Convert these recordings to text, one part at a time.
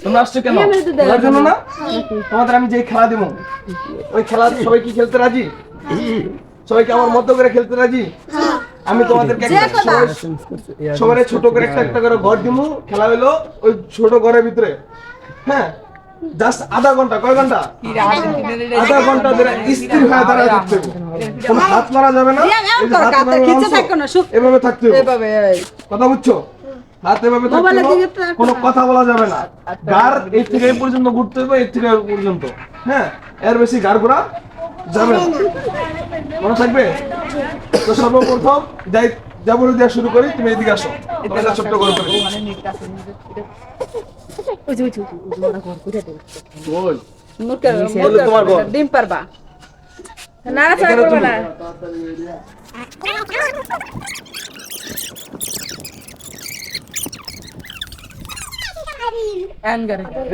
তোমরা আসছো কেন? খেলার জন্য না? তোমাদের আমি যে খেলা দেবো ওই খেলা সবাই কি খেলতে রাজি? সবাইকে আমার মতো করে খেলতে রাজি? আমি তোমাদেরকে সবাই ছোট করে একটা করে ঘর দিমু, খেলা হইলো ওই ছোট ঘরের ভিতরে। হ্যাঁ, জাস্ট আধা ঘন্টা। কয় ঘন্টা? আধা ঘন্টা ধরে স্থির হয়ে দাঁড়ায় থাকতে হবে। কোনো হাত মারা যাবে না, এভাবে থাকতে হবে। কথা বুঝছো? হাত এভাবে থাকতে হবে, কোনো কথা বলা যাবে না। গার এই থেকে এই পর্যন্ত ঘুরতে হবে, এই থেকে এই পর্যন্ত। হ্যাঁ, এর বেশি গার ঘোরা যাবে না, মনে থাকবে? তো সর্বপ্রথম যাবতীয় দেওয়া শুরু করি। তুমি এদিকে আসো, এটা ছোট্ট করে বল। তোমার ঘর ডিম পারবা নাড়া চাড়া করবে না।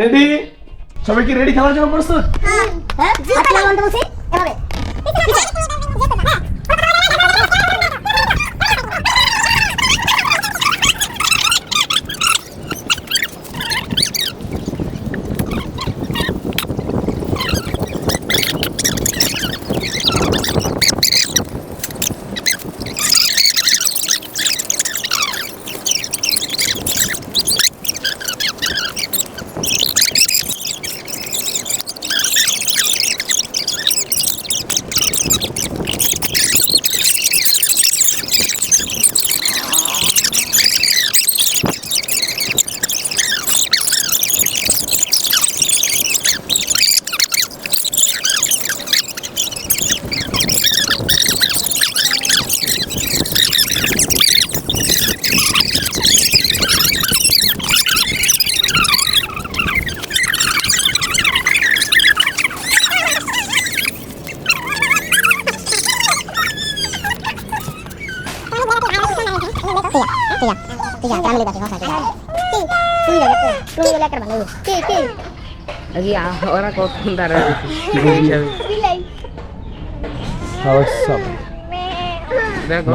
রেডি? সবাই কি রেডি খেলার জন্য প্রস্তুত? হ্যাঁ, হাত লাগানো বলছি এভাবে। Orang kok bentar. What's up?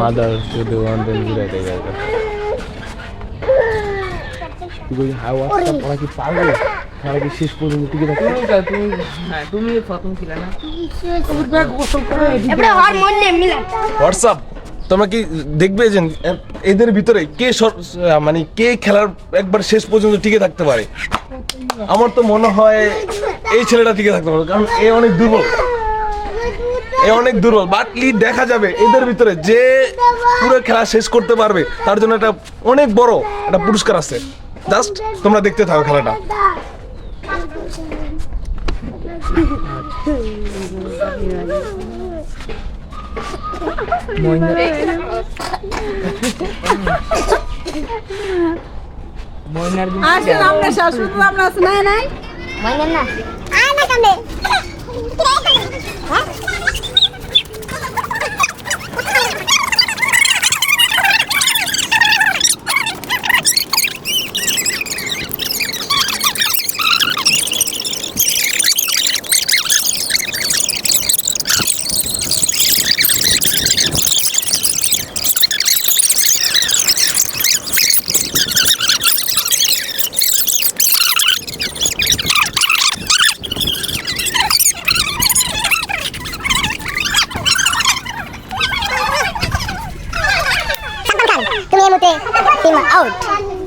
Mother to the one that you read it. Tuh ya, what's up? Lagi palu. Lagi sis pun tinggi dah. তুমি ফটো ছিল না? এবারে হরমোন নে মিলা। হোয়াটসঅ্যাপ, তোমরা কি দেখবে যে এদের ভিতরে কে মানে কে খেলার একবার শেষ পর্যন্ত টিকে থাকতে পারে? আমার তো মনে হয় এই ছেলেটা টিকে থাকতে পারে, কারণ এ অনেক দুর্বল। বাটলি দেখা যাবে এদের ভিতরে যে পুরো খেলা শেষ করতে পারবে তার জন্য একটা অনেক বড় একটা পুরস্কার আছে। জাস্ট তোমরা দেখতে থাকো খেলাটা। আসলে আমরা শাশুড়ি আমরা আছে না নাই মইনেন না আনা কামে হ্যাঁ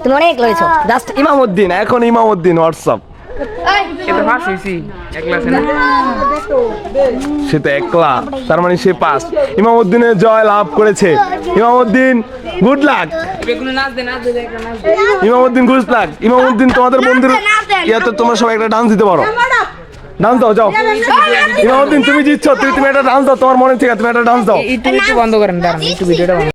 তুমি অনেক লড়েছো। জাস্ট ইমামউদ্দিন, এখন ইমামউদ্দিন হোয়াটসঅ্যাপ। এটা পাস হইছি একলা আছে না? সে তো একলা, তার মানে সে পাস। ইমামউদ্দিনের জয় লাভ করেছে। Imamuddin good luck. বেগুনে নাচ দে একটা নাচ দে। Imamuddin good luck. ইমামউদ্দিন তোমাদের বন্ধুর ইয়াতে তোমরা সবাই একটা ডান্স দিতে পারো। ডান্স দাও, যাও। ইমামউদ্দিন তুমি জিতছো, তুমি একটা ডান্স দাও, তোমার মনে থেকে তুমি একটা ডান্স দাও। একটু বন্ধ করেন, দাঁড়ান একটু ভিডিওটা